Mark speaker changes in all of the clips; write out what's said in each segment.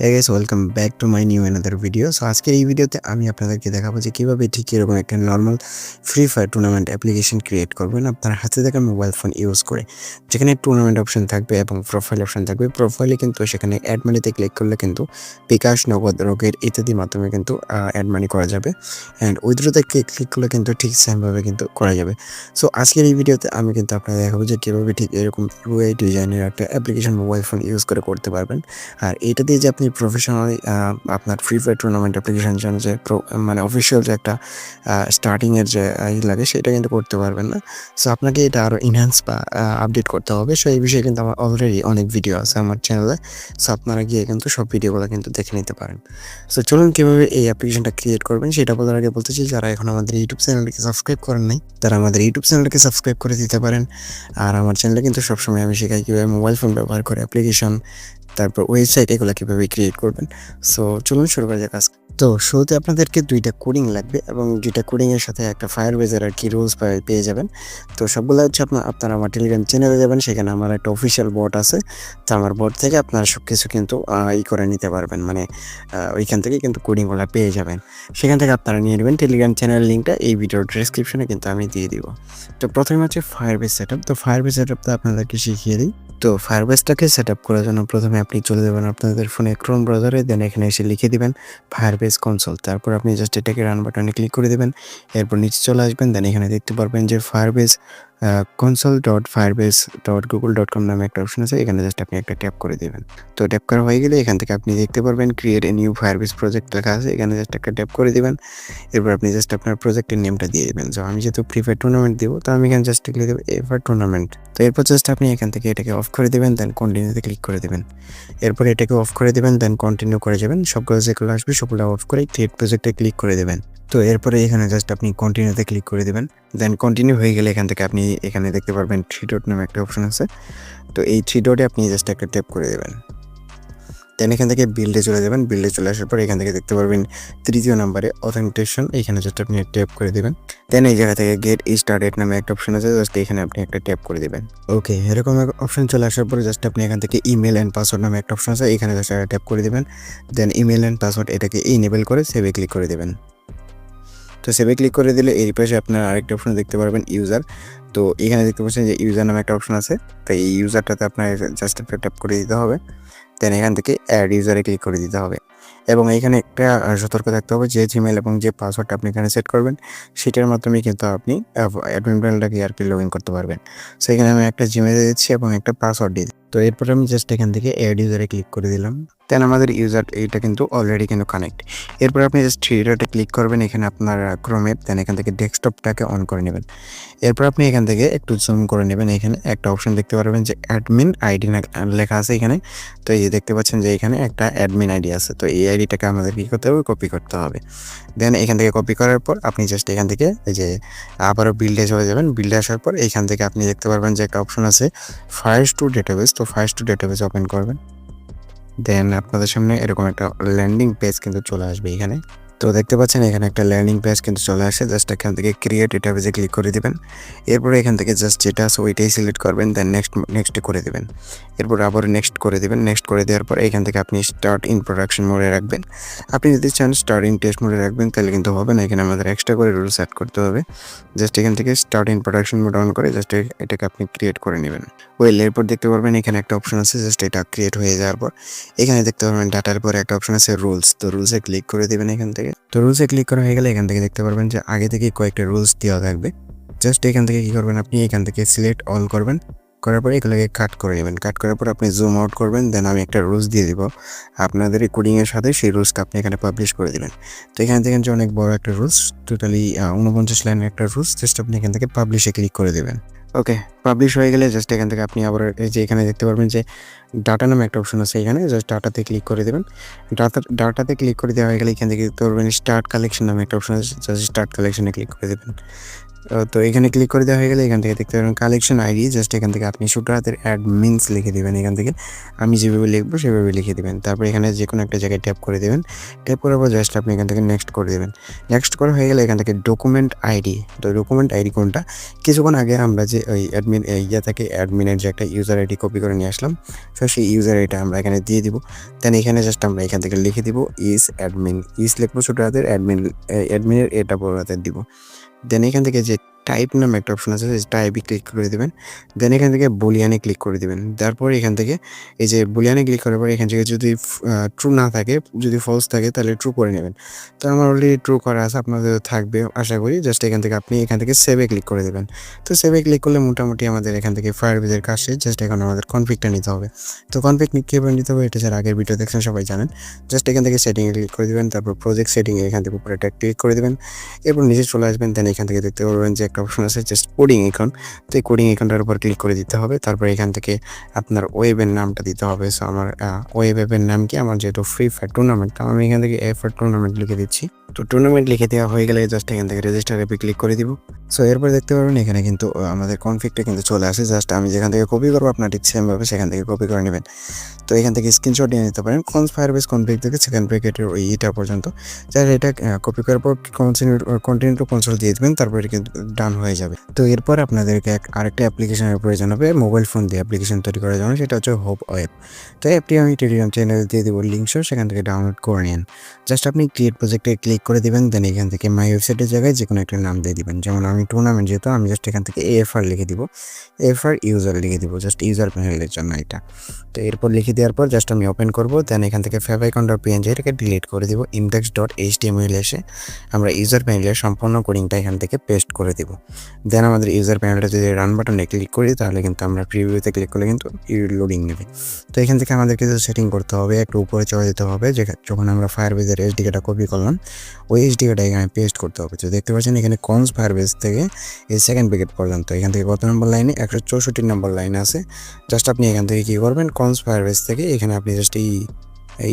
Speaker 1: Hey guys, welcome back to my new another video. So আজকের এই ভিডিওতে আমি আপনাদেরকে দেখাবো যে কিভাবে ঠিক এরকম একটা normal free fire tournament application create করবেন আপনার হাতে থাকা মোবাইল ফোন ইউজ করে, যেখানে টুর্নামেন্ট অপশন থাকবে এবং প্রোফাইল অপশন থাকবে। প্রোফাইলে কিন্তু সেখানে অ্যাড মানিতে ক্লিক করলে কিন্তু বিকাশ, নগদ, রকেট ইত্যাদির মাধ্যমে কিন্তু অ্যাড মানি করা যাবে। অ্যান্ড উইথড্রোতে ক্লিক করলে কিন্তু ঠিক সেমভাবে কিন্তু করা যাবে। সো আজকের এই ভিডিওতে আমি কিন্তু আপনাদের দেখাবো যে কীভাবে ঠিক এরকম ইউআই ডিজাইনের একটা অ্যাপ্লিকেশন মোবাইল ফোন ইউজ করে করতে পারবেন। আর এটা দিয়ে যে আপনি প্রফেশনালি আপনার ফ্রি ফায়ার টুর্নামেন্ট অ্যাপ্লিকেশন জন্য যে মানে অফিসিয়াল যে একটা স্টার্টিংয়ের যে লাগে সেটা কিন্তু করতে পারবেন না। সো আপনাকে এটা আরও ইনহ্যান্স বা আপডেট করতে হবে। সো এই বিষয়ে কিন্তু আমার অলরেডি অনেক ভিডিও আছে আমার চ্যানেলে। সো আপনারা গিয়ে কিন্তু সব ভিডিওগুলো কিন্তু দেখে নিতে পারেন। সো চলুন কীভাবে এই অ্যাপ্লিকেশনটা ক্রিয়েট করবেন সেটা বলার আগে বলতে চাই, যারা এখন আমাদের ইউটিউব চ্যানেলটিকে সাবস্ক্রাইব করেন নাই তারা আমাদের ইউটিউব চ্যানেলটাকে সাবস্ক্রাইব করে দিতে পারেন। আর আমার চ্যানেলে কিন্তু সবসময় আমি শেখাই কীভাবে মোবাইল ফোন ব্যবহার করে অ্যাপ্লিকেশন, তারপর ওয়েবসাইট এগুলো কীভাবে ক্রিয়েট করবেন। সো চলুন শুরু করা যাক। তো শুরুতে আপনাদেরকে 2টা কোডিং লাগবে এবং 2টা কোডিংয়ের সাথে একটা ফায়ারবেজের আর কি রুলস পেয়ে যাবেন। তো সবগুলো হচ্ছে আপনারা আমার টেলিগ্রাম চ্যানেলে যাবেন, সেখানে আমার একটা অফিসিয়াল বট আছে। তো আমার বট থেকে আপনারা সব কিছু কিন্তু করে নিতে পারবেন, মানে ওইখান থেকে কিন্তু কোডিংগুলো পেয়ে যাবেন। সেখান থেকে আপনারা নিয়ে নেবেন। টেলিগ্রাম চ্যানেল লিঙ্কটা এই ভিডিওর ডেসক্রিপশনে কিন্তু আমি দিয়ে দিব। তো প্রথমে হচ্ছে ফায়ারবেজ সেট আপ। তো ফায়ারবেজ সেট আপটা আপনাদেরকে শিখিয়ে দিই। তো ফায়ারবেজটাকে সেট আপ করার জন্য প্রথমে আপনি চলে যাবেন আপনাদের ফোনে ক্রোম ব্রাউজারে, দেন এখানে এসে লিখে দিবেন ফায়ারবেজ কনসোল। তারপর আপনি জাস্ট এটাকে রান বাটনে ক্লিক করে দেবেন। এরপর নিচে চলে আসবেন, দেন এখানে দেখতে পারবেন যে ফায়ারবেজ console.firebase.google.com নামে একটা অপশন আছে। এখানে জাস্ট আপনি একটা ট্যাপ করে দেবেন। তো ট্যাপ করা হয়ে গেলে এখান থেকে আপনি দেখতে পারবেন create a new Firebase project লেখা আছে। এখানে জাস্ট একটা ট্যাপ করে দেবেন। এরপর আপনি জাস্ট আপনার প্রজেক্টের নেমটা দিয়ে দেবেন। তো আমি যেহেতু ফ্রি ফায়ার টুর্নামেন্ট দেবো, তো আমি এখানে জাস্ট লিখে দেবো এফার টুর্নামেন্ট। তো এরপর জাস্ট আপনি এখান থেকে এটাকে অফ করে দেবেন, দেন কন্টিনিউতে ক্লিক করে দেবেন। এরপর এটাকে অফ করে দেবেন, দেন কন্টিনিউ করে যাবেন। সবগুলো যেগুলো আসবে সবগুলো অফ করে ক্রিয়েট প্রজেক্টে ক্লিক করে দেবেন। তো এরপরে এখানে জাস্ট আপনি কন্টিনিউতে ক্লিক করে দেবেন। দেন কন্টিনিউ হয়ে গেলে এখান থেকে আপনি এখানে দেখতে পারবেন 3 ডট নামে একটা অপশন আছে। তো এই 3 ডটে আপনি জাস্ট একটা ট্যাপ করে দেবেন। দেন এখান থেকে বিল্ডে চলে যাবেন। বিল্ডে চলে আসার পর এখান থেকে দেখতে পারবেন 3য় নম্বরে অথেন্টিকেশন, এখানে জাস্ট আপনি ট্যাপ করে দেবেন। দেন এই জায়গা থেকে গেট স্টার্টেড নামে একটা অপশন আছে, জাস্ট এখানে আপনি একটা ট্যাপ করে দেবেন। ওকে, এরকম অপশন চলে আসার পরে জাস্ট আপনি এখান থেকে ইমেল অ্যান্ড পাসওয়ার্ড নামে একটা অপশন আছে, এখানে জাস্ট ট্যাপ করে দেবেন। দেন ইমেল অ্যান্ড পাসওয়ার্ড এটাকে ইনেবল করে সেভে ক্লিক করে দেবেন। তো সেভে ক্লিক করে দিলে এই পাশে আপনার আরেকটা অপশন দেখতে পারবেন ইউজার। তো এখানে দেখতে পাচ্ছেন যে ইউজার নামে একটা অপশন আছে। তো এই ইউজারটাতে আপনার জাস্ট একটা ট্যাপ করে দিতে হবে। দেন এখান থেকে অ্যাড ইউজারে ক্লিক করে দিতে হবে এবং এখানে একটা সতর্ক থাকতে হবে যে জিমেল এবং যে পাসওয়ার্ডটা আপনি এখানে সেট করবেন সেটার মাধ্যমে কিন্তু আপনি অ্যাডমিন প্যানেলটাকে আর কি লগ ইন করতে পারবেন। সো এখানে আমি একটা জিমেল দিচ্ছি এবং একটা পাসওয়ার্ড দিয়ে দিচ্ছি। তো এরপর আমি জাস্ট এখান থেকে অ্যাড ইউজারে ক্লিক করে দিলাম। দেন আমাদের ইউজার এইটা কিন্তু অলরেডি কিন্তু কানেক্ট। এরপর আপনি জাস্ট 3 ডটে ক্লিক করবেন এখানে আপনার ক্রোমে, দেন এখান থেকে ডেস্কটপটাকে অন করে নেবেন। এরপর আপনি এখান থেকে একটু জুম করে নেবেন। এখানে একটা অপশন দেখতে পারবেন যে অ্যাডমিন আইডি লেখা আছে এখানে। তো এই যে দেখতে পাচ্ছেন যে এখানে একটা অ্যাডমিন আইডি আছে। তো এই আইডিটাকে আমাদের কী করতে হবে, কপি করতে হবে। দেন এখান থেকে কপি করার পর আপনি জাস্ট এখান থেকে এই যে আবারও বিল্ডে চলে যাবেন। বিল্ডে আসার পর এইখান থেকে আপনি দেখতে পারবেন যে একটা অপশন আছে ফাইলস টু ডেটাবেস। তো ফাইলস টু ডেটাবেস ওপেন করবেন। দেন আপনাদের সামনে এরকম একটা ল্যান্ডিং পেজ কিন্তু চলে আসবে এখানে। তো দেখতে পাচ্ছেন এখানে একটা ল্যান্ডিং পেজ কিন্তু চলে আসে। জাস্ট এখান থেকে ক্রিয়েট ডেটাবেসে ক্লিক করে দিবেন। এরপরে এখান থেকে জাস্ট যেটা আছে ওইটাই সিলেক্ট করবেন, দেন নেক্সট করে দেবেন। এরপর আবার নেক্সট করে দেবেন। নেক্সট করে দেওয়ার পর এখান থেকে আপনি স্টার্ট ইন প্রোডাকশন মোডে রাখবেন। আপনি যদি চান স্টার্ট ইন টেস্ট মোডে রাখবেন তাহলে কিন্তু হবে না, এখানে আমাদের এক্সট্রা করে রুলস অ্যাড করতে হবে। জাস্ট এখান থেকে start in production mode on করে জাস্ট এটাকে আপনি ক্রিয়েট করে নেবেন। এরপর দেখতে পারবেন এখানে একটা অপশন আছে, জাস্ট এটা ক্রিয়েট হয়ে যাওয়ার পর এখানে দেখতে পারবেন ডাটার পরে একটা অপশন আছে রুলস। তো রুলসে ক্লিক করে দেবেন এখান থেকে। তো রুলসে ক্লিক করা হয়ে গেলে এখান থেকে দেখতে পারবেন যে আগে থেকে কয়েকটা রুলস দেওয়া থাকবে। জাস্ট এখান থেকে কী করবেন, আপনি এখান থেকে সিলেক্ট অল করবেন। করার পরে এগুলোকে কাট করে নেবেন। কাট করার পর আপনি জুম আউট করবেন। দেন আমি একটা রুলস দিয়ে দিব আপনাদের এই কোডিংয়ের সাথে, সেই রুলসটা আপনি এখানে পাবলিশ করে দেবেন। তো এখানে দেখেন যে অনেক বড় একটা রুলস, টোটালি 49 লাইনের একটা রুলস। জাস্ট আপনি এখান থেকে পাবলিশে ক্লিক করে দেবেন। ওকে, পাবলিশ হয়ে গেলে জাস্ট এখান থেকে আপনি আবার এই যে এখানে দেখতে পারবেন যে ডাটা নামে একটা অপশন আছে, এখানে জাস্ট ডাটাতে ক্লিক করে দেবেন। ডাটাতে ক্লিক করে দেওয়া হয়ে গেলে এখান থেকে দেখতে পারবেন স্টার্ট কালেকশন নামে একটা অপশন আছে, জাস্ট স্টার্ট কালেকশনে ক্লিক করে দেবেন। তো এখানে ক্লিক করে দেওয়া হয়ে গেলে এখান থেকে দেখতে পাবেন কালেকশন আইডি, জাস্ট এখান থেকে আপনি ছোটো হাতের অ্যাডমিনস লিখে দেবেন। এখান থেকে আমি যেভাবে লিখবো সেভাবে লিখে দেবেন। তারপর এখানে যে কোনো একটা জায়গায় ট্যাপ করে দেবেন। ট্যাপ করার পর জাস্ট আপনি এখান থেকে নেক্সট করে দেবেন। নেক্সট করা হয়ে গেলে এখান থেকে ডকুমেন্ট আইডি, তো ডকুমেন্ট আইডি কোনটা, কিছুক্ষণ আগে আমরা যে ওই অ্যাডমিন থেকে অ্যাডমিনের যে একটা ইউজার আইডি কপি করে নিয়ে আসলাম, তো সেই ইউজার আইডিটা আমরা এখানে দিয়ে দিব। দেন এখানে জাস্ট আমরা এখান থেকে লিখে দিব ইজ অ্যাডমিন, ইজ লিখবো ছোটো হাতের, অ্যাডমিনের এটা বড় হাতের দিব। দেন এখান থেকে যে টাইপ নামে একটা অপশন আছে, টাইপে ক্লিক করে দেবেন। দেন এখান থেকে বুলিয়ানে ক্লিক করে দেবেন। তারপর এখান থেকে এই যে বুলিয়ানে ক্লিক করার পর এখান থেকে যদি ট্রু না থাকে, যদি ফলস থাকে তাহলে ট্রু করে নেবেন। তো আমার অলরেডি ট্রু করা আছে, আপনাদের থাকবে আশা করি। জাস্ট এখান থেকে আপনি এখান থেকে সেভে ক্লিক করে দেবেন। তো সেভে ক্লিক করলে মোটামুটি আমাদের এখান থেকে ফায়ারবেজের কাজ শেষ। জাস্ট এখন আমাদের কনফিগটা নিতে হবে। তো কনফিগ কীভাবে নিতে হবে এটা যারা আগের ভিডিও দেখছেন সবাই জানেন। জাস্ট এখান থেকে সেটিংয়ে ক্লিক করে দেবেন। তারপর প্রজেক্ট সেটিংয়ে এখান থেকে উপরে একটা ক্লিক করে দেবেন। এরপর নিচে চলে আসবেন। দেন এখান থেকে দেখতে পারবেন যে একটা অপশন আছে জাস্ট কোডিং আইকন। তো এই কোডিং আইকনটার উপর ক্লিক করে দিতে হবে। তারপর এখান থেকে আপনার ওয়েবের নামটা দিতে হবে। সো আমার ওয়েব অ্যাপের নাম কি, আমার যেহেতু ফ্রি ফায়ার টুর্নামেন্ট, তো আমি এখান থেকে ফায়ার টুর্নামেন্ট লিখে দিচ্ছি। তো টুর্নামেন্ট লিখে দেওয়া হয়ে গেলে জাস্ট এখান থেকে রেজিস্টার অ্যাপে ক্লিক করে দিব। সো এরপর দেখতে পারবেন এখানে কিন্তু আমাদের কনফিগটা কিন্তু চলে আসে। জাস্ট আমি যেখান থেকে কপি করবো আপনার ঠিক সেমভাবে সেখান থেকে কপি করে নেবেন। তো এখান থেকে স্ক্রিনশট নিয়ে নিতে পারেন ফায়ারবেস কনফিগ থেকে সেকেন্ড ব্র্যাকেটের ওই এটা পর্যন্ত। যারা এটা কপি করার পর কন্টিনিউ টু কনসোল দিয়ে দেবেন, তারপর এটা কিন্তু ডান হয়ে যাবে। তো এরপর আপনাদেরকে আরেকটা অ্যাপ্লিকেশনের প্রয়োজন হবে মোবাইল ফোন দিয়ে অ্যাপ্লিকেশন তৈরি করার জন্য, সেটা হচ্ছে হোপ ওয়েব। তো অ্যাপটি আমি টেলিগ্রাম চ্যানেলে দিয়ে দেবো লিঙ্ক সহ, সেখান থেকে ডাউনলোড করে নিন। জাস্ট আপনি ক্রিয়েট প্রজেক্টে ক্লিক করে দেবেন। দেন এখান থেকে মাই ওয়েবসাইটের জায়গায় যে কোনো একটা নাম দিয়ে দিবেন। যেমন আমি টুর্নামেন্ট যেহেতু, আমি জাস্ট এখান থেকে এফআর লিখে দিব, এফআর ইউজার লিখে দিব, জাস্ট ইউজার প্যানেলের জন্য এটা। তো এরপর লিখে দেওয়ার পর জাস্ট আমি ওপেন করবো। দেন এখান থেকে favicon.png এটাকে ডিলিট করে দিব। index.html এসে আমরা ইউজার প্যানেলের সম্পূর্ণ কোডিংটা এখান থেকে পেস্ট করে দিব। দেন আমাদের ইউজার প্যানেলটা যদি রান বাটনে ক্লিক করি তাহলে কিন্তু আমরা প্রিভিউতে ক্লিক করলে কিন্তু লোডিং নেবে। তো এখান থেকে আমাদের কিছু সেটিং করতে হবে, একটু উপরে চলে যেতে হবে। যখন আমরা ফায়ারবেজের এসডিকেটা কপি করলাম ওই এসডিকেটা এখানে পেস্ট করতে হবে। তো দেখতে পাচ্ছেন এখানে ফায়ারবেজ থেকে এই সেকেন্ড ব্র্যাকেট পর্যন্ত, এখান থেকে কত নম্বর লাইনে, 164 নম্বর লাইন আছে। জাস্ট আপনি এখান থেকে কী করবেন, ফায়ারবেজ থেকে এখানে আপনি জাস্ট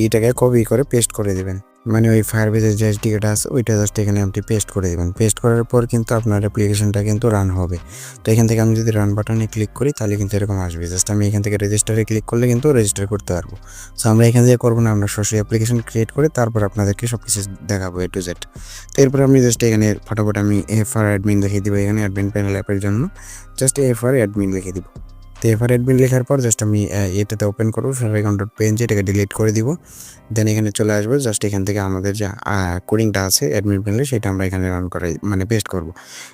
Speaker 1: এইটাকে কপি করে পেস্ট করে দেবেন। মানে ওই ফায়ারবেজের যে এসডিকেটা আছে ওইটা জাস্ট এখানে আপনি পেস্ট করে দেবেন। পেস্ট করার পর কিন্তু আপনার অ্যাপ্লিকেশনটা কিন্তু রান হবে। তো এখান থেকে আমি যদি রান বাটনে ক্লিক করি তাহলে কিন্তু এরকম আসবে। জাস্ট আমি এখান থেকে রেজিস্টারে ক্লিক করলে কিন্তু রেজিস্টার করতে পারবো। সো আমরা এখান থেকে করবো না, আমরা সরাসরি অ্যাপ্লিকেশন ক্রিয়েট করে তারপর আপনাদেরকে সব কিছু দেখাবো A to Z। তো এরপর আমি জাস্ট এখানে ফটাফট আমি এফআর অ্যাডমিন লিখে দিব। এখানে অ্যাডমিন প্যানেল অ্যাপের জন্য জাস্ট এফআর অ্যাডমিন লিখে দিব। তো এফআর অ্যাডমিন লেখার পর জাস্ট আমি এটাতে ওপেন করবো, favicon.png এটাকে ডিলিট করে দিব। দেন এখানে চলে আসবো। জাস্ট এখান থেকে আমাদের যে কোডিংটা আছে অ্যাডমিন প্যানেলে সেটা আমরা এখানে রান করাই মানে পেস্ট করব।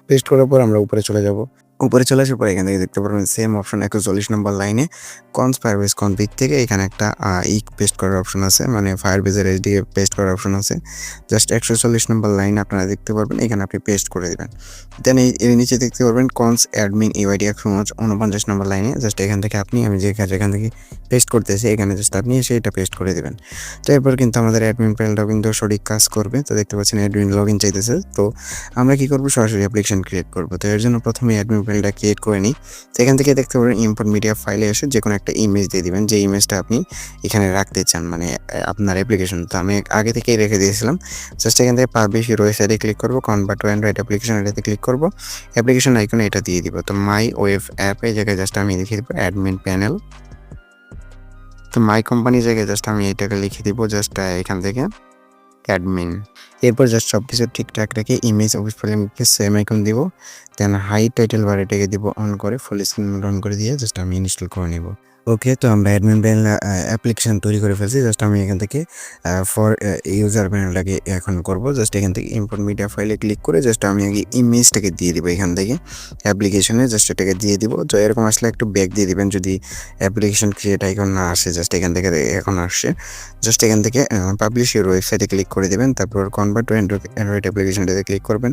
Speaker 1: পেস্ট করার পর আমরা উপরে চলে যাব। উপরে চলে আসার পর এখান থেকে দেখতে পারবেন সেম অপশন 140 নম্বর লাইনে ফায়ারবেজ কনফিগ থেকে এখানে একটা পেস্ট করার অপশন আছে, মানে ফায়ারবেজের এসডিকে পেস্ট করার অপশন আছে। জাস্ট 140 নম্বর লাইন আপনারা দেখতে পারবেন, এখানে আপনি পেস্ট করে দেবেন। দেন এর নিচে দেখতে পারবেন অ্যাডমিন ইউআইডি 149 নম্বর লাইনে। জাস্ট এখান থেকে আপনি আমি যেখান থেকে পেস্ট করতেছি এখানে জাস্ট আপনি এসে এটা পেস্ট করে দেবেন। তো এরপর কিন্তু আমাদের অ্যাডমিন প্যানেলটাও কিন্তু সঠিক কাজ করবে। তো দেখতে পাচ্ছেন অ্যাডমিন লগ ইন চাইতেছে। তো আমরা কি করবো, সরাসরি অ্যাপ্লিকেশন ক্রিয়েট করবো। তো এর জন্য প্রথমে অ্যাডমিন প্যানেলটা ক্রিয়েট করে নিই। তো এখান থেকে দেখতে পারেন ইম্পোর্ট মিডিয়া ফাইলে এসে যে কোনো একটা ইমেজ দিয়ে দিবেন, যে ইমেজটা আপনি এখানে রাখতে চান, মানে আপনার অ্যাপ্লিকেশন। তো আমি আগে থেকেই রেখে দিয়েছিলাম। জাস্ট এখান থেকে পাবলিশ ওয়েবসাইটে ক্লিক করবো, কনভার্ট টু অ্যান্ড্রয়েড অ্যাপ্লিকেশন এটাতে ক্লিক করবো, অ্যাপ্লিকেশন আইকনে এটা দিয়ে দিব। তো মাই ওয়েব অ্যাপ এই জায়গায় জাস্ট আমি লিখে দিব অ্যাডমিন প্যানেল। তো মাই কোম্পানি জায়গায় জাস্ট আমি এটাকে লিখে দিব, জাস্ট এখান থেকে অ্যাডমিন। এরপর জাস্ট সব কিছু ঠিকঠাক রেখে ইমেজ অফিস ফাইলকে সেম আইকন দিব। দেন হাই টাইটেল বার এটাকে দিব অন করে, ফুল স্ক্রিন মোড অন করে দিয়ে জাস্ট আমি ইনস্টল করে নেব। ওকে, তো আমরা অ্যাডমিন প্যানেল অ্যাপ্লিকেশন তৈরি করে ফেলছি। জাস্ট আমি এখান থেকে ফর ইউজার প্যানেলটাকে এখন করব। জাস্ট এখান থেকে ইম্পোর্ট মিডিয়া ফাইলে ক্লিক করে জাস্ট আমি আগে ইমেজটাকে দিয়ে দিব এখান থেকে অ্যাপ্লিকেশনে, জাস্ট এটাকে দিয়ে দিব। তো এরকম আসলে একটু ব্যাক দিয়ে দিবেন যদি অ্যাপ্লিকেশন ক্রিয়েট আইকন না আসে। জাস্ট এখান থেকে এখন আসছে। জাস্ট এখান থেকে পাবলিশ ইউর ওয়েবসাইটে ক্লিক করে দেবেন। তারপর কনভার্ট টু অ্যান্ড্রয়েড অ্যাপ্লিকেশনটাতে ক্লিক করবেন,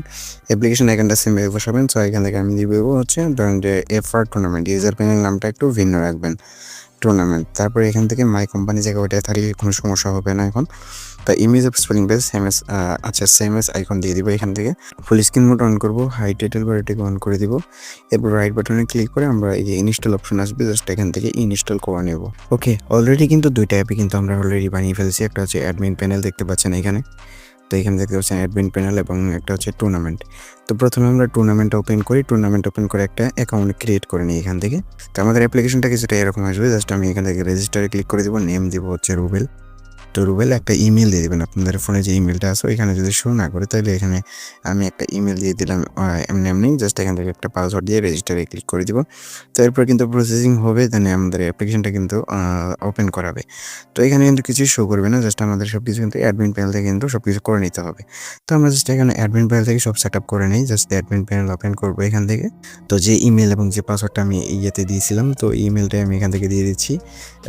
Speaker 1: অ্যাপ্লিকেশন আইকনটা সেম বসাবেন। সো এখান থেকে আমি দিব হচ্ছে ধরেন যে এফআর টুর্নামেন্ট, ইউজার প্যানেল নামটা একটু ভিন্ন রাখবেন, টুর্নামেন্ট। তারপরে এখান থেকে মাই কোম্পানি জায়গায় ওইটা থাকলে কোনো সমস্যা হবে না এখন। তা image of spelling base same S icon দিয়ে দিব। এখান থেকে ফুল স্ক্রিন মোড অন করবো, হাই টাইটেল বার এটাকে অন করে দিব। এরপর রাইট বাটনে ক্লিক করে আমরা এই যে ইনস্টল অপশন আসবে, জাস্ট এখান থেকে ইনস্টল করে নেব। ওকে, অলরেডি কিন্তু দুইটা অ্যাপই কিন্তু আমরা অলরেডি বানিয়ে ফেলছি। একটা হচ্ছে অ্যাডমিন প্যানেল দেখতে পাচ্ছেন এখানে, তো এখানে দেখতে পাচ্ছেন অ্যাডমিন প্যানেল এবং একটা হচ্ছে টুর্নামেন্ট। তো প্রথমে আমরা টুর্নামেন্ট ওপেন করি, টুর্নামেন্ট ওপেন করে একটা অ্যাকাউন্ট ক্রিয়েট করে নিই এখান থেকে। তো আমাদের অ্যাপ্লিকেশনটা কিছুটা এরকম আসবে, জাস্ট আমি এখান থেকে রেজিস্টারে ক্লিক করে দেবো, নেম দিব হচ্ছে রুবেল। তো রুবেল একটা ইমেল দিয়ে দেবেন, আপনাদের ফোনে যে ইমেলটা আছে এখানে যদি শো না করে তাহলে এখানে আমি একটা ইমেল দিয়ে দিলাম এমনি এমনি, জাস্ট এখান থেকে একটা পাসওয়ার্ড দিয়ে রেজিস্টারে ক্লিক করে দিব। তো এরপর কিন্তু প্রসেসিং হবে, দেন আমাদের অ্যাপ্লিকেশনটা কিন্তু ওপেন করাবে। তো এখানে কিন্তু কিছুই শো করবে না, জাস্ট আমাদের সব কিছু কিন্তু অ্যাডমিন প্যানেল থেকে কিন্তু সব কিছু করে নিতে হবে। তো আমরা জাস্ট এখানে অ্যাডমিন প্যানেল থেকে সব সেট আপ করে নিই, জাস্ট অ্যাডমিন প্যানেল ওপেন করবো এখান থেকে। তো যে ইমেল এবং যে পাসওয়ার্ডটা আমি ইয়েতে দিয়েছিলাম, তো ইমেলটাই আমি এখান থেকে দিয়ে দিচ্ছি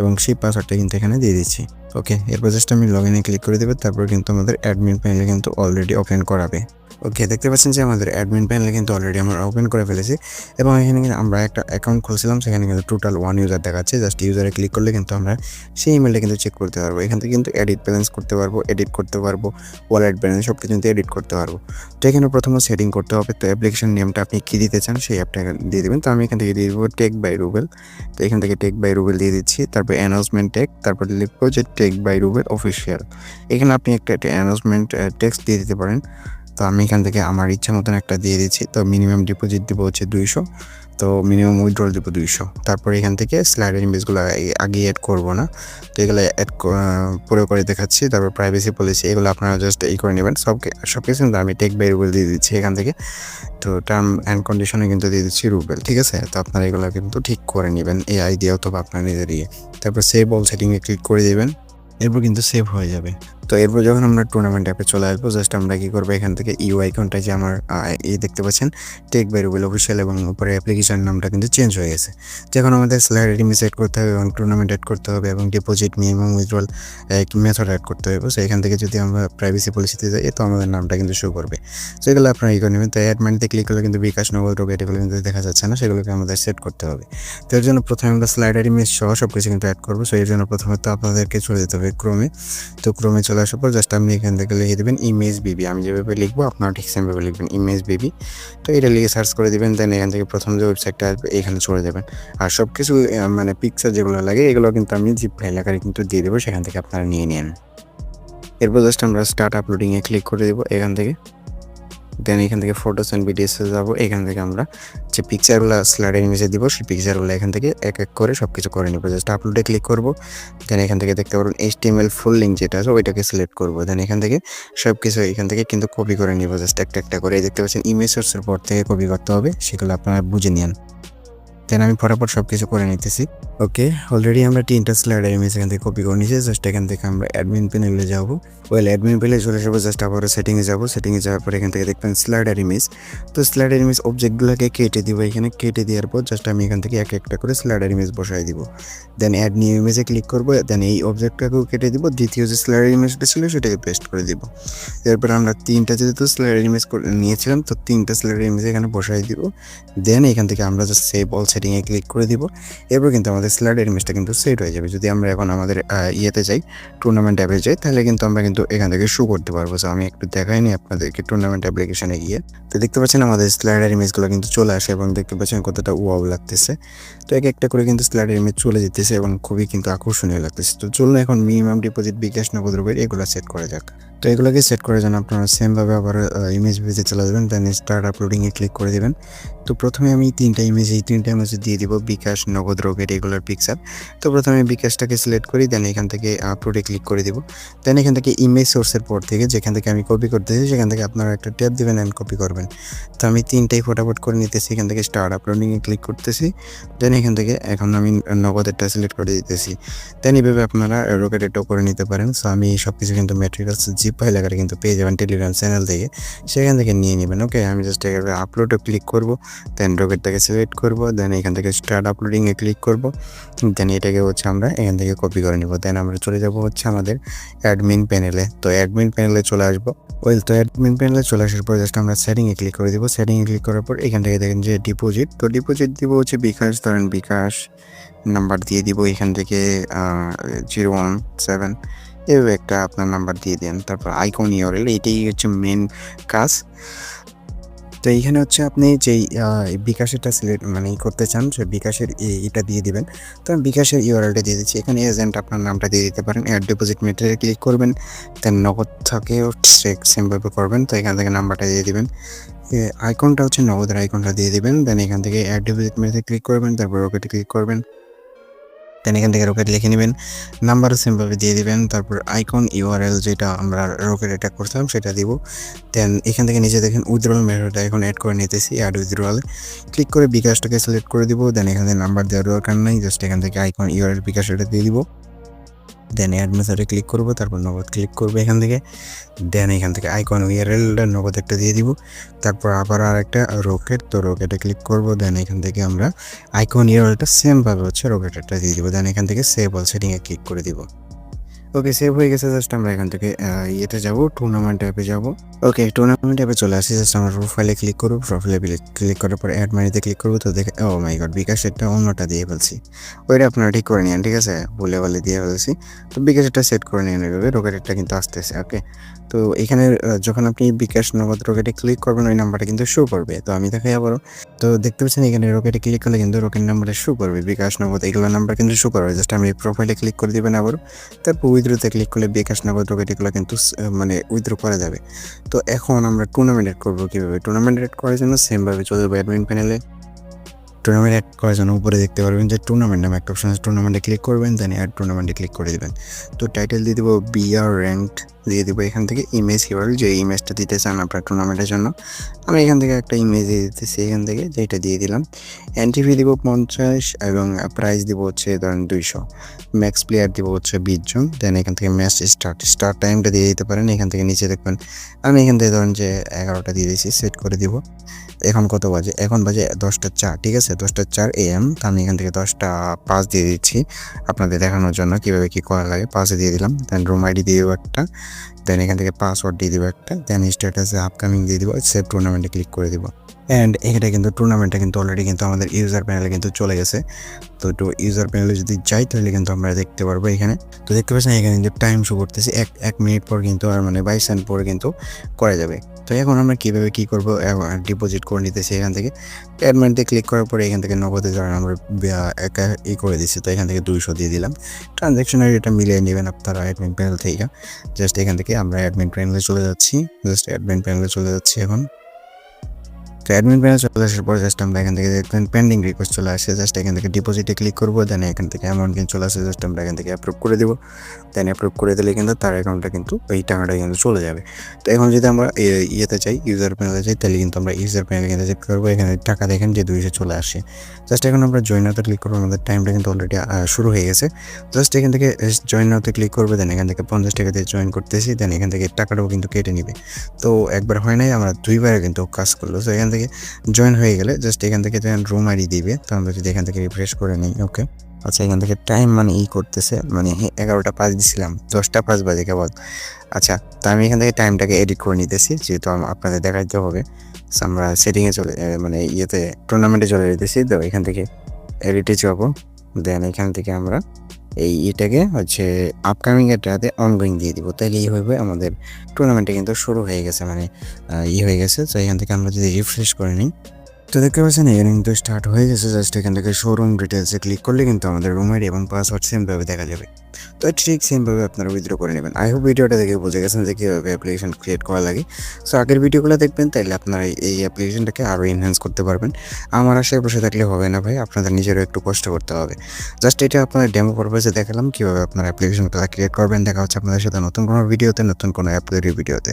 Speaker 1: এবং সেই পাসওয়ার্ডটা কিন্তু এখানে দিয়ে দিচ্ছি। ওকে, এরপর জাস্ট আমি লগ ইনে ক্লিক করে দেবো, তারপর কিন্তু আমাদের অ্যাডমিন প্যানেলে কিন্তু অলরেডি ওপেন করাবে। ওকে, দেখতে পাচ্ছেন যে আমাদের অ্যাডমিন প্যানেলে কিন্তু অলরেডি আমরা ওপেন করে ফেলেছি এবং এখানে কিন্তু আমরা একটা অ্যাকাউন্ট খুলছিলাম, সেখানে কিন্তু টোটাল 1 ইউজার দেখাচ্ছে। জাস্ট ইউজারে ক্লিক করলে কিন্তু আমরা সেই ইমেলটা কিন্তু চেক করতে পারবো। এখান থেকে কিন্তু এডিট ব্যালেন্স করতে পারবো, এডিট করতে পারবো, ওয়ালেট ব্যালেন্স সব কিছু কিন্তু এডিট করতে পারবো। তো এখানে প্রথমে সেটিং করতে হবে, তো অ্যাপ্লিকেশন নেমটা আপনি কী দিতে চান সেই অ্যাপটা দিয়ে দেবেন। তো আমি এখান থেকে দিয়ে দেবো টেক বাই রুবেল। তো এখান থেকে টেক বাই রুবেল দিয়ে দিচ্ছি, তারপর অ্যানাউন্সমেন্ট টেক, তারপর লিখবো যে টেক বাই রুবেল অফিসিয়াল। এখানে আপনি একটা অ্যানাউন্সমেন্ট টেক্সট দিয়ে দিতে পারেন। তো আমি এখান থেকে আমার ইচ্ছা মতন একটা দিয়ে দিচ্ছি। তো মিনিমাম ডিপোজিট দিব হচ্ছে 200, তো মিনিমাম উইথড্রল দিব 200। তারপর এখান থেকে স্লাইডার ইমেজগুলো আগে অ্যাড করব না, তো এগুলো অ্যাড পরে করে দেখাচ্ছি। তারপর প্রাইভেসি পলিসি এগুলো আপনারা জাস্ট এই করে নেবেন, সব কিছু কিন্তু আমি টেক বাই রুবেল দিয়ে দিচ্ছি এখান থেকে। তো টার্ম অ্যান্ড কন্ডিশনে কিন্তু দিয়ে দিচ্ছি রুবেল, ঠিক আছে। তো আপনারা এগুলো কিন্তু ঠিক করে নেবেন এই আইডিয়া অথবা আপনার নিজের ইয়ে। তারপর সেভ অল সেটিংয়ে ক্লিক করে দেবেন, এরপর কিন্তু সেভ হয়ে যাবে। তো এরপর যখন আমরা টুর্নামেন্ট অ্যাপে চলে আসবো, জাস্ট আমরা কী করবো, এখান থেকে ইউ আইকনটা যে আমার দেখতে পাচ্ছেন টেক বাই রুবেল অফিসিয়াল এবং উপরে অ্যাপ্লিকেশন নামটা কিন্তু চেঞ্জ হয়ে গেছে। যখন আমাদের স্লাইডার ইমেজ সেট করতে হবে এবং টুর্নামেন্ট অ্যাড করতে হবে এবং deposit minimum withdrawal method add করতে হবে, সো এখান থেকে যদি আমরা প্রাইভেসি পলিসিতে যাই তো আমাদের নামটা কিন্তু শো করবে। সো এগুলো আপনারা ই করে নেবেন। তো অ্যাড মানিতে ক্লিক করলে কিন্তু বিকাশ, নগদ, রোগ এগুলো কিন্তু দেখা যাচ্ছে না, সেগুলোকে আমাদের সেট করতে হবে। তো এর জন্য প্রথমে আমরা স্লাইডার ইমেজ সহ সব কিছু কিন্তু অ্যাড করবো। সো এর জন্য প্রথমে তো আপনাদেরকে চলে যেতে হবে ক্রোমে। তো ক্রোমে চলে আসার পর জাস্ট আপনি এখান থেকে লিখে দেবেন ইমেজ বিবি। আমি যেভাবে লিখবো আপনারা ঠিক সেমভাবে লিখবেন ইমেজ বিবি। তো এটা লিখে সার্চ করে দেবেন, দেন এখান থেকে প্রথম যে ওয়েবসাইটটা আসবে এখানে চলে যাবেন। আর সব কিছু মানে পিকচার যেগুলো লাগে এগুলো কিন্তু আমি জিপ ফাইল আকারে কিন্তু দিয়ে দেবো, সেখান থেকে আপনারা নিয়ে নেন। এরপর জাস্ট আমরা স্টার্ট আপলোডিংয়ে ক্লিক করে দেবো এখান থেকে। দেন এখান থেকে ফটোস অ্যান্ড ভিডিওসে যাবো, এখান থেকে আমরা যে পিকচারগুলো স্লাইডের ইমেজে দিব সেই পিকচারগুলো এখান থেকে এক এক করে সব কিছু করে নেবো। জাস্ট আপলোডে ক্লিক করবো, দেন এখান থেকে দেখতে পারবেন HTML ফুল লিঙ্ক যেটা আছে ওইটাকে সিলেক্ট করবো। দেন এখান থেকে সব কিছু এখান থেকে কিন্তু কপি করে নিব, জাস্ট একটা একটা করে। দেখতে পাচ্ছেন ইমেজ সোর্সের পর থেকে কপি করতে হবে, সেগুলো আপনারা বুঝে নিন। দেন আমি ফটাফট সব কিছু করে নিতেছি। ওকে, অলরেডি আমরা 3টা স্লাইডার ইমেজ এখান থেকে কপি করে নিয়েছি। জাস্ট এখান থেকে আমরা অ্যাডমিন প্যানেলে যাবো, অ্যাডমিন প্যানেলে চলে যাবো। জাস্ট আবারও সেটিংয়ে যাবো, সেটিংয়ে যাওয়ার পর এখান থেকে দেখবেন স্লাইডার ইমেজ। তো স্লাইডার ইমেজ অবজেক্টগুলোকে কেটে দিব, এখানে কেটে দেওয়ার পর জাস্ট আমি এখান থেকে এক একটা করে স্লাইডার ইমেজ বসাই দিব। দেন অ্যাড নিউ ইমেজে ক্লিক করবো, দেন এই অবজেক্টটাকেও কেটে দিব, দ্বিতীয় যে স্লাইডার ইমেজটা ছিল সেটাকে পেস্ট করে দিব। এরপর আমরা 3টা যেহেতু স্লাইডার ইমেজ নিয়েছিলাম, তো 3টা স্লাইডার ইমেজ এখানে বসাই দিব। দেন এখান থেকে আমরা জাস্ট সেভ অল সেটিংয়ে ক্লিক করে দিব। এরপর কিন্তু আমাদের স্লাইডার ইমেজটা কিন্তু সেট হয়ে যাবে। যদি আমরা এখন আমাদের ইয়েতে যাই, টুর্নামেন্ট অ্যাপে যাই, তাহলে কিন্তু আমরা কিন্তু এখান থেকে শো করতে পারবো। সো আমি একটু দেখাইনি আপনাদেরকে টুর্নামেন্ট অ্যাপ্লিকেশনে গিয়ে। তো দেখতে পাচ্ছেন আমাদের স্লাইডার ইমেজগুলো কিন্তু চলে আসে এবং দেখতে পাচ্ছেন কতটা ওয়াও লাগতেছে। তো এক একটা করে কিন্তু স্লাইডার ইমেজ চলে যেতেছে এবং খুবই কিন্তু আকর্ষণীয় লাগতেছে। তো চলুন এখন মিনিমাম ডিপোজিট, বিকাশ, নগদ, রুবেল এগুলো সেট করা যাক। তো এগুলোকে সেট করার জন্য আপনারা সেমভাবে আবার ইমেজ পেজে চলে যাবেন, দেন স্টার্ট আপলোডিংয়ে ক্লিক করে দেবেন। তো প্রথমে আমি এই 3টা ইমেজে দিয়ে দিব বিকাশ, নগদ, রোগের এগুলোর পিকচার। তো প্রথমে বিকাশটাকে সিলেক্ট করি, দেন এখান থেকে আপলোডে ক্লিক করে দিব। দেন এখান থেকে ইমেজ সোর্সের পর থেকে যেখান থেকে আমি কপি করতেছি সেখান থেকে আপনারা একটা ট্যাব দেবেন অ্যান্ড কপি করবেন। তো আমি 3টাই ফটাফট করে নিতেছি, এখান থেকে স্টার্ট আপলোডিংয়ে ক্লিক করতেছি। দেন এখান থেকে এখন আমি নগদেরটা সিলেক্ট করে দিতেছি। দেন এইভাবে আপনারা রকেটেরটাও করে নিতে পারেন। সো আমি সব কিছু কিন্তু ম্যাটেরিয়ালস জিপ ফাইল আকারে কিন্তু পেয়ে যাবেন টেলিগ্রাম চ্যানেল থেকে, সেখান থেকে নিয়ে নেবেন। ওকে, আমি জাস্ট এখানে আপলোডে ক্লিক করব, দেন রকেটটাকে সিলেক্ট করব, দেন এখান থেকে স্টার্ট আপলোডিংয়ে ক্লিক করব। দেন এটাকে হচ্ছে আমরা এখান থেকে কপি করে নিব। দেন আমরা চলে যাব হচ্ছে আমাদের অ্যাডমিন প্যানেলে। তো অ্যাডমিন প্যানেলে চলে আসবো। তো অ্যাডমিন প্যানেলে চলে আসার পর জাস্ট আমরা সেটিংয়ে ক্লিক করে দিব। সেটিংয়ে ক্লিক করার পর এখান থেকে দেখেন যে ডিপোজিট, তো ডিপোজিট দিব হচ্ছে বিকাশ, ধরেন বিকাশ নাম্বার দিয়ে দিব এখান থেকে 017, এভাবে একটা আপনার নাম্বার দিয়ে দেন। তারপর আইকন ইউআরএল, এটাই হচ্ছে মেন কাজ। তো এইখানে হচ্ছে আপনি যেই বিকাশেরটা সিলেক্ট মানে করতে চান, সে বিকাশের এটা দিয়ে দিবেন। তো আমি বিকাশের ইউআরএলটা দিয়ে দিচ্ছি। এখানে এজেন্ট আপনার নামটা দিয়ে দিতে পারেন। অ্যাড ডিপোজিট মেথডে ক্লিক করবেন, দেন নগদ থেকেও সেমভাবে করবেন। তো এখান থেকে নাম্বারটা দিয়ে দিবেন। আইকনটা হচ্ছে নগদের আইকনটা দিয়ে দিবেন। দেন এখান থেকে অ্যাড ডিপোজিট মেথডে ক্লিক করবেন, তারপর ওকেতে ক্লিক করবেন। দেন এখান থেকে রকেট লিখে নেবেন, নাম্বারও সেমভাবে দিয়ে দিবেন। তারপর আইকন ইউআরএল যেটা আমরা রকেট অ্যাটাক করছিলাম সেটা দিব। দেন এখান থেকে নিচে দেখেন উইথড্রল মেথডটা এখন অ্যাড করে নিতেছি। অ্যাড উইথড্রল ক্লিক করে বিকাশটাকে সিলেক্ট করে দিব। দেন এখান থেকে নাম্বার দেওয়ার দরকার নাই, জাস্ট এখান থেকে আইকন ইউআরএল বিকাশ এটা দিয়ে দিব। দেন অ্যাড মেথডে ক্লিক করব, তারপর নগদ ক্লিক করবো এখান থেকে। দেন এখান থেকে আইকন ইউআরএলটা নগদ একটা দিয়ে দিব। তারপর আবার আরেকটা রকেট, তো রকেটে ক্লিক করব। দেন এখান থেকে আমরা আইকন ইউআরএলটা সেমভাবে হচ্ছে রকেটেরটা দিয়ে দিব। দেন এখান থেকে সেভ অল সেটিংয়ে ক্লিক করে দিব। ওকে, সেভ হয়ে গেছে। জাস্ট আমরা এখান থেকে ইয়েতে যাব, টুর্নামেন্ট অ্যাপে যাব। ওকে, টুর্নামেন্ট অ্যাপে চলে আসি। জাস্ট আমরা প্রোফাইলে ক্লিক করব। প্রোফাইলে ক্লিক করার পর অ্যাড মানিতে ক্লিক করবো। তো দেখে ও মাই গড, বিকাশেরটা অন্যটা দিয়ে ফেলছি। ওইটা আপনারা ঠিক করে নিন, ঠিক আছে? বলে বলে দিয়ে ফেলছি। তো বিকাশেরটা সেট করে নিন এভাবে। রকেটেরটা কিন্তু আসতেছে। ওকে, তো এখানে যখন আপনি বিকাশ নগদ রকেটে ক্লিক করবেন, ওই নাম্বারটা কিন্তু শো করবে। তো আমি দেখাই আবারও। তো দেখতে পাচ্ছেন এখানে রকেটে ক্লিক করলে কিন্তু রকেট নাম্বারটা শো করবে, বিকাশ নগদ এগুলো নাম্বার কিন্তু শো করবে। জাস্ট আমি প্রোফাইলে ক্লিক করে দিবেন আবারও। তারপর উইথড্রোতে ক্লিক করলে বিকাশ নগদ রকেট এগুলো কিন্তু মানে উইথড্রো করা যাবে। তো এখন আমরা টুর্নামেন্ট অ্যাড করবো কীভাবে? টুর্নামেন্ট অ্যাড করার জন্য সেমভাবে চলে যাবো অ্যাডমিন প্যানেলে। টুর্নামেন্ট অ্যাড করার জন্য উপরে দেখতে পারবেন যে টুর্নামেন্ট নামে একটা অপশন আছে, টুর্নামেন্টে ক্লিক করবেন। দেন অ্যাড টুর্নামেন্টে ক্লিক করে দেবেন। তো টাইটেল দিয়ে দেবো বিআর র্যাঙ্কড দিয়ে দেবো। এখান থেকে ইমেজ ইউআরএল, যে ইমেজটা দিতে চান আপনার টুর্নামেন্টের জন্য। আমি এখান থেকে একটা ইমেজ দিয়ে দিতেছি, এখান থেকে যেটা দিয়ে দিলাম। এন্ট্রি ফি দিব 50 এবং প্রাইস দিব হচ্ছে ধরেন 200। ম্যাক্স প্লেয়ার দিব হচ্ছে 20 জন। দেন এখান থেকে ম্যাচ স্টার্ট টাইমটা দিয়ে দিতে পারেন। এখান থেকে নিচে দেখবেন আমি এখান থেকে ধরেন যে 11টা দিয়ে দিয়েছি, সেট করে দিব। এখন কত বাজে? এখন বাজে 10টা 4, ঠিক আছে? 10টা 4 AM। তো আমি এখান থেকে 10টা 5 দিয়ে দিচ্ছি আপনাদের দেখানোর জন্য কীভাবে কী করা লাগে। 5 দিয়ে দিলাম। দেন রুম আইডি দিয়ে দেবো একটা। দেন এখান থেকে পাসওয়ার্ড দিয়ে দেবো একটা। দেন স্ট্যাটাসে আপকামিং দিয়ে দিব, সেভ টুর্নামেন্টে ক্লিক করে দিব। অ্যান্ড এখানে কিন্তু টুর্নামেন্টটা কিন্তু অলরেডি কিন্তু আমাদের ইউজার প্যানেলে কিন্তু চলে গেছে। তো ইউজার প্যানেলে যদি যাই তাহলে কিন্তু আমরা দেখতে পারবো এখানে। তো দেখতে পাচ্ছেন এখানে কিন্তু টাইম শো করতেছে, এক মিনিট পর কিন্তু আর মানে 22 সেকেন্ড পরে কিন্তু করা যাবে। তো এখন আমরা কীভাবে কী করবো, ডিপোজিট করে নিতেছি এখান থেকে। অ্যাডমিনতে ক্লিক করার পরে এখান থেকে নগদে ধরেন আমরা একা করে দিচ্ছি। তো এখান থেকে 200 দিয়ে দিলাম। ট্রানজ্যাকশনের এটা মিলিয়ে নেবেন আপনারা অ্যাডমিন প্যানেল থেকে। জাস্ট এখান থেকে আমরা অ্যাডমিন প্যানেলে চলে যাচ্ছি। এখন। তো অ্যাডমিন প্যানেল চলে আসার পর জাস্ট আমরা এখান থেকে দেখবেন পেন্ডিং রিকোয়েস্ট চলে আসে। জাস্ট এখান থেকে ডিপোজিটে ক্লিক করবো। দেন এখান থেকে অ্যামাউন্ট কিন্তু চলে আসে। জাস্ট আমরা এখান থেকে অ্যাপ্রুভ করে দেবো। দেন অ্যাপ্রুভ করে দিলে কিন্তু তার অ্যাকাউন্টটা কিন্তু এই টাকাটা কিন্তু চলে যাবে। তো এখন যদি আমরা ইয়েতে চাই, ইউজার প্যানেলে যাই, তাহলে কিন্তু আমরা ইউজার প্যানেলে কিন্তু চেক করবো। এখানে টাকা দেখেন যে 200 চলে আসে। জাস্ট এখন আমরা জয়েন নাওতে ক্লিক করবো। আমাদের টাইমটা কিন্তু অলরেডি শুরু হয়ে গেছে। জাস্ট এখান থেকে জয়েন নাওতে ক্লিক করবো। দেন এখান থেকে 50 টাকা দিয়ে জয়েন করতেছি। দেন এখান থেকে টাকাটাও কিন্তু কেটে নিবে। তো একবার হয় নাই, আমরা 2বার কিন্তু কাজ করলো। তো এখান থেকে জয়েন হয়ে গেলে জাস্ট এখান থেকে রুম আইডি দিবে। তো আমরা যদি এখান থেকে রিফ্রেশ করে নিই। ওকে, আচ্ছা, এখান থেকে টাইম মানে করতেছে, মানে 11টা 5 দিছিলাম, 10টা 5 বাজে কেবল। আচ্ছা, তো আমি এখান থেকে টাইমটাকে এডিট করে নিতেছি, যেহেতু আপনাদের দেখাইতে হবে। আমরা সেটিংয়ে চলে মানে ইয়েতে টুর্নামেন্টে চলে যেতেছি। তো এখান থেকে এডিটে যাবো। দেন এখান থেকে আমরা এটাকে হচ্ছে আপকামিং এটাতে অনগোয়িং দিয়ে দিব। তাহলে এইভাবে আমাদের টুর্নামেন্টে কিন্তু শুরু হয়ে গেছে, মানে হয়ে গেছে। তো এখান থেকে আমরা যদি রিফ্রেশ করে নিই, তো দেখতে পাচ্ছেন এখানে কিন্তু স্টার্ট হয়ে গেছে। জাস্ট এখান থেকে শোরুম ডিটেলসে ক্লিক করলে কিন্তু আমাদের রুম আইডি এবং পাসওয়ার্ড সেমভাবে দেখা যাবে। তো ঠিক সেমভাবে আপনারা উইথড্র করে নেবেন। আই হোপ ভিডিওটা দেখে বুঝে গেছেন যে কীভাবে অ্যাপ্লিকেশন ক্রিয়েট করা লাগে। সো আগের ভিডিওগুলো দেখবেন, তাইলে আপনারা এই অ্যাপ্লিকেশনটাকে আরও এনহ্যান্স করতে পারবেন। আমার আশায় বসে থাকলে হবে না ভাই, আপনাদের নিজেরও একটু কষ্ট করতে হবে। জাস্ট এটা আপনাদের ডেমো পারপাসে দেখালাম কীভাবে আপনারা অ্যাপ্লিকেশনটা ক্রিয়েট করবেন। দেখা হচ্ছে আপনাদের সাথে নতুন কোনো ভিডিওতে, নতুন কোনো অ্যাপ তৈরির ভিডিওতে।